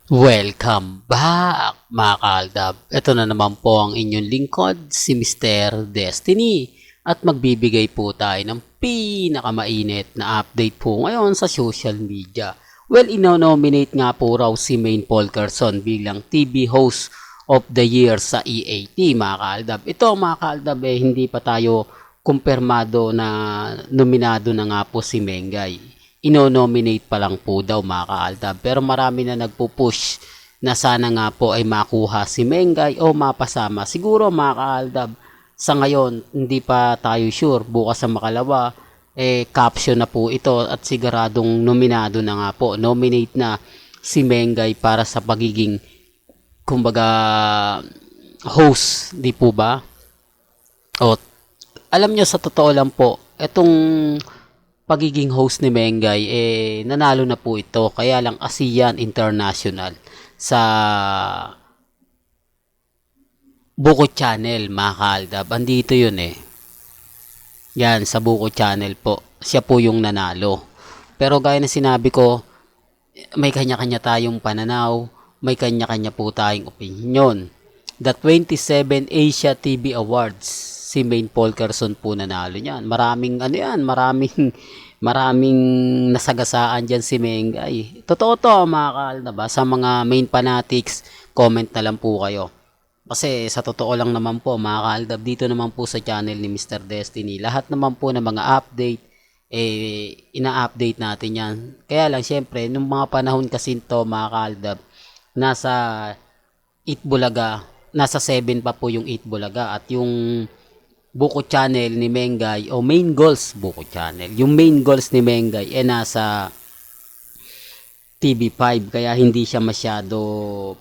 Welcome back mga kaaldab. Ito na naman po ang inyong lingkod, si Mr. Destiny. At magbibigay po tayo ng pinakamainit na update po ngayon sa social media. Well, ino-nominate nga po raw si Maine Polkerson bilang TV Host of the Year sa EAT mga kaaldab. Ito mga kaaldab hindi pa tayo kumpirmado na nominado na nga po si Mengay. Ino-nominate pa lang po daw mga kaaldab. Pero marami na nagpo-push na sana nga po ay makuha si Mengay o mapasama. Siguro mga kaaldab, sa ngayon hindi pa tayo sure. Bukas sa makalawa, caption na po ito at siguradong nominado na nga po. Nominate na si Mengay para sa pagiging kumbaga host, di po ba? O, alam nyo sa totoo lang po, itong pagiging host ni Mengay nanalo na po ito, kaya lang ASEAN International sa Buko Channel mga kaaldab. Andito yun yan sa Buko Channel po, siya po yung nanalo. Pero gaya na sinabi ko, may kanya-kanya tayong pananaw, may kanya-kanya po tayong opinion. The 27 Asia TV Awards, si Maine Polkerson po nanalo niyan. Maraming nasagasaan diyan si Mengay. Totoo to mga kaaldab. Sa mga main fanatics, comment na lang po kayo. Kasi sa totoo lang naman po mga kaaldab, dito naman po sa channel ni Mr. Destiny, lahat naman po ng mga update, ina-update natin yan. Kaya lang syempre, nung mga panahon kasi to mga kaaldab, nasa Itbulaga, nasa 7 pa po yung Itbulaga at yung Buko Channel ni Mengay o Main Goals Buko Channel. Yung Main Goals ni Mengay nasa TV5 kaya hindi siya masyado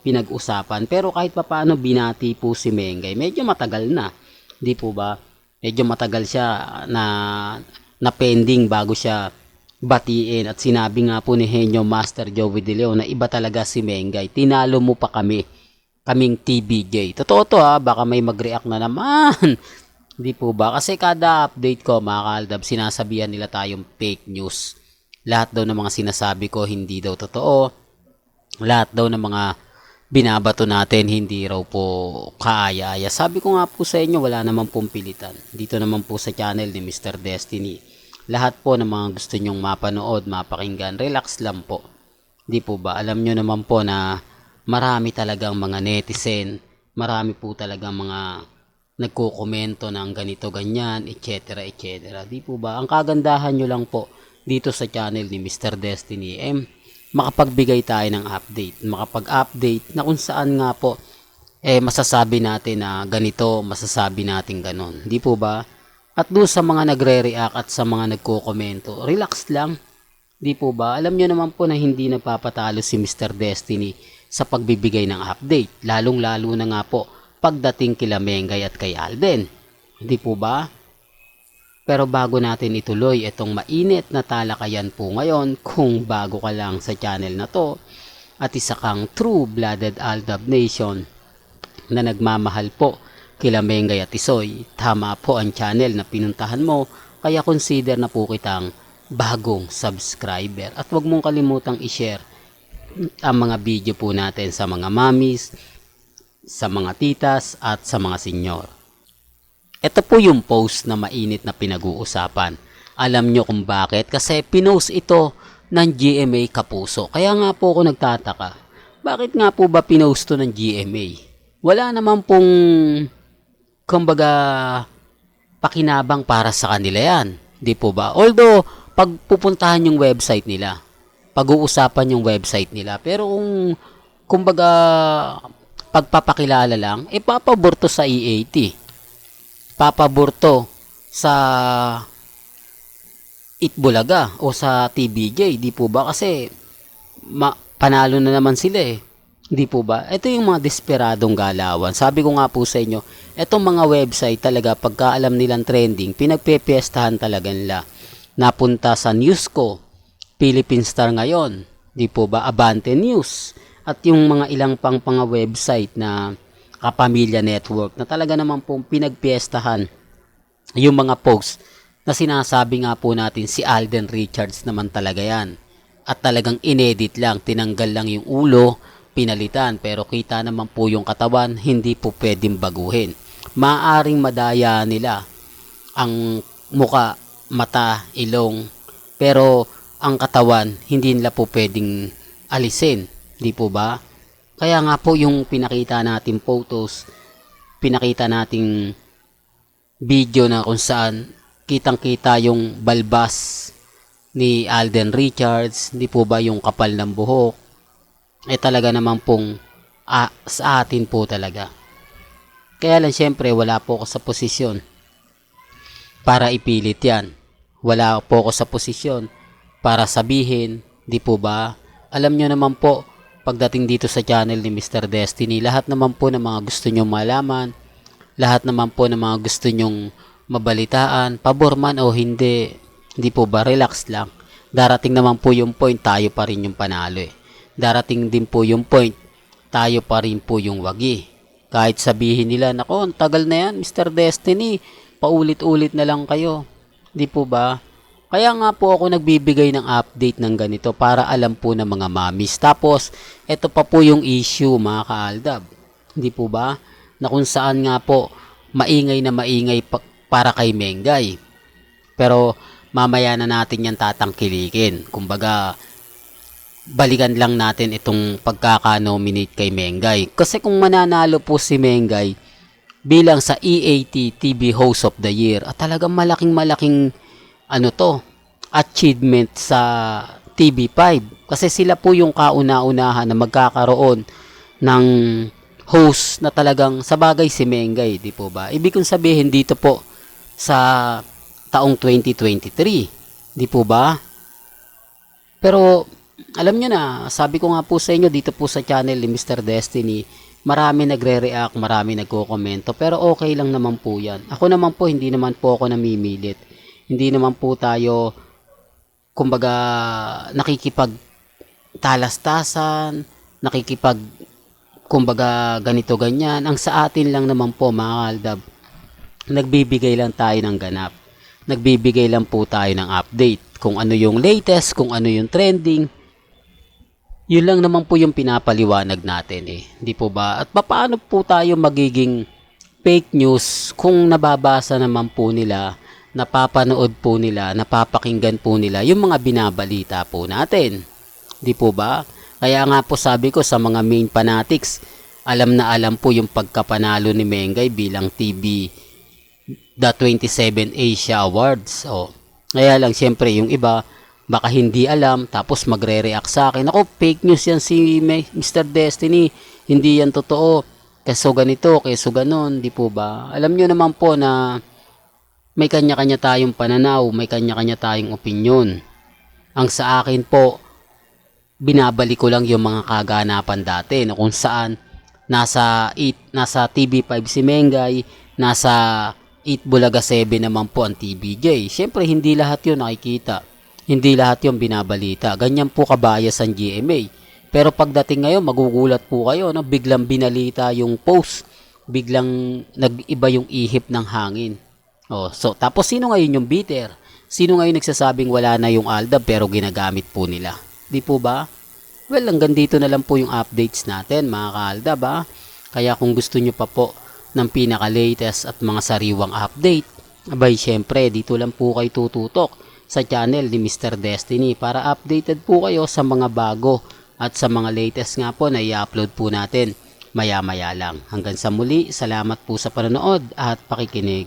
pinag-usapan. Pero kahit pa paano binati po si Mengay. Medyo matagal na. Di po ba? Medyo matagal siya na pending bago siya batiin at sinabi nga po ni Henyo Master Joey De Leon na iba talaga si Mengay. Tinalo mo pa kaming TBJ. Totoo to baka may mag-react na naman. Hindi po ba? Kasi kada update ko mga kaaldab, sinasabihan nila tayong fake news. Lahat daw ng mga sinasabi ko hindi daw totoo. Lahat daw ng mga binabato natin hindi raw po kaaya-aya. Sabi ko nga po sa inyo, wala naman pong pilitan. Dito naman po sa channel ni Mr. Destiny. Lahat po ng mga gusto nyong mapanood, mapakinggan, relax lang po. Hindi po ba? Alam nyo naman po na marami talagang mga netizen, marami po talagang mga nagko-komento ng ganito, ganyan, etc. etc. Di po ba? Ang kagandahan nyo lang po dito sa channel ni Mr. Destiny makapagbigay tayo ng update. Makapag-update na kung saan nga po masasabi natin na ganito, masasabi natin ganon. Di po ba? At doon sa mga nagre-react at sa mga nagko-komento, relax lang. Di po ba? Alam nyo naman po na hindi napapatalo si Mr. Destiny sa pagbibigay ng update. Lalong-lalo na nga po pagdating kila Mengay at kay Alden. Hindi po ba? Pero bago natin ituloy itong mainit na talakayan po ngayon, kung bago ka lang sa channel na to at isa kang true-blooded Aldab Nation na nagmamahal po kila Mengay at Isoy, tama po ang channel na pinuntahan mo, kaya consider na po kitang bagong subscriber. At huwag mong kalimutang i-share ang mga video po natin sa mga mommies, sa mga titas at sa mga senyor. Ito po yung post na mainit na pinag-uusapan. Alam nyo kung bakit? Kasi pinost ito ng GMA Kapuso. Kaya nga po ako nagtataka. Bakit nga po ba pinost to ng GMA? Wala naman pong kumbaga pakinabang para sa kanila yan. Di po ba? Although, pag pupuntahan yung website nila, pag-uusapan yung website nila. Pero kung kumbaga pagpapakilala lang, papaborto sa EAT. Papaborto sa Itbulaga o sa TBJ. Di po ba? Kasi panalo na naman sila Di po ba? Ito yung mga desperadong galawan. Sabi ko nga po sa inyo, etong mga website talaga, pagka alam nilang trending, pinagpepiestahan talaga nila. Napunta sa Newsco, Philippine Star ngayon. Di po ba? Abante News. At yung mga ilang pang website na Kapamilya Network na talaga naman pong pinagpiestahan yung mga posts na sinasabi nga po natin si Alden Richards naman talaga yan. At talagang inedit lang, tinanggal lang yung ulo, pinalitan, pero kita naman po yung katawan, hindi po pwedeng baguhin. Maaring madaya nila ang muka, mata, ilong, pero ang katawan hindi nila po pwedeng alisin, di po ba? Kaya nga po yung pinakita natin photos, pinakita nating video na kung saan kitang-kita yung balbas ni Alden Richards, di po ba, yung kapal ng buhok, talaga naman pong sa atin po talaga. Kaya lang syempre wala po ako sa posisyon para ipilit yan. Wala po ako sa posisyon para sabihin, di po ba? Alam nyo naman po, pagdating dito sa channel ni Mr. Destiny, lahat naman po ng mga gusto nyong malaman, lahat naman po ng mga gusto nyong mabalitaan, pabor man o hindi, hindi po ba, relax lang. Darating naman po yung point, tayo pa rin yung panalo eh. Darating din po yung point, tayo pa rin po yung wagi. Kahit sabihin nila, nako, ang tagal na yan, Mr. Destiny, paulit-ulit na lang kayo. Di po ba? Kaya nga po ako nagbibigay ng update ng ganito para alam po ng mga mamis. Tapos, ito pa po yung issue mga kaaldab. Di po ba? Na kung saan nga po, maingay na maingay para kay Mengay. Pero, mamaya na natin yan tatangkilikin. Kumbaga, balikan lang natin itong pagkaka-nominate kay Mengay. Kasi kung mananalo po si Mengay bilang sa EAT TV Host of the Year, at talagang malaking achievement sa TV5. Kasi sila po yung kauna-unahan na magkakaroon ng host na talagang sabagay si Mengay, di po ba? Ibig kong sabihin dito po sa taong 2023, di po ba? Pero alam nyo na, sabi ko nga po sa inyo dito po sa channel ni Mr. Destiny, marami nagre-react, marami nagko-komento, pero okay lang naman po yan. Ako naman po, hindi naman po ako namimilit. Hindi naman po tayo, kumbaga, nakikipag-talastasan, kumbaga, ganito-ganyan. Ang sa atin lang naman po, mga kaaldab, nagbibigay lang tayo ng ganap. Nagbibigay lang po tayo ng update. Kung ano yung latest, kung ano yung trending, yun lang naman po yung pinapaliwanag natin eh. Di po ba? At paano po tayo magiging fake news kung nababasa naman po nila, napapanood po nila, napapakinggan po nila yung mga binabalita po natin. Di po ba? Kaya nga po sabi ko sa mga main fanatics, alam na alam po yung pagkapanalo ni Mengay bilang TV The 27 Asia Awards. Kaya lang siyempre yung iba baka hindi alam tapos magre-react sa akin. Ako, fake news yan si Mr. Destiny. Hindi yan totoo. Keso ganito, keso ganon, di po ba? Alam nyo naman po na may kanya-kanya tayong pananaw, may kanya-kanya tayong opinyon. Ang sa akin po, binabalik ko lang yung mga kaganapan dati na kung saan nasa TV5 si Mengay, nasa 8 Bulaga 7 naman po ang TVJ. Siyempre, hindi lahat yun nakikita. Hindi lahat yun binabalita. Ganyan po kabayas ang GMA. Pero pagdating ngayon, magugulat po kayo, no? Biglang binalita yung post. Biglang nag-iba yung ihip ng hangin. So, tapos sino ngayon yung bitter? Sino ngayon nagsasabing wala na yung Aldab pero ginagamit po nila? Di po ba? Well, hanggang dito na lang po yung updates natin, mga ka-Aldab, ha? Kaya kung gusto nyo pa po ng pinaka-latest at mga sariwang update, abay syempre dito lang po kayo tututok sa channel ni Mr. Destiny para updated po kayo sa mga bago at sa mga latest nga po na i-upload po natin maya-maya lang. Hanggang sa muli, salamat po sa panonood at pakikinig.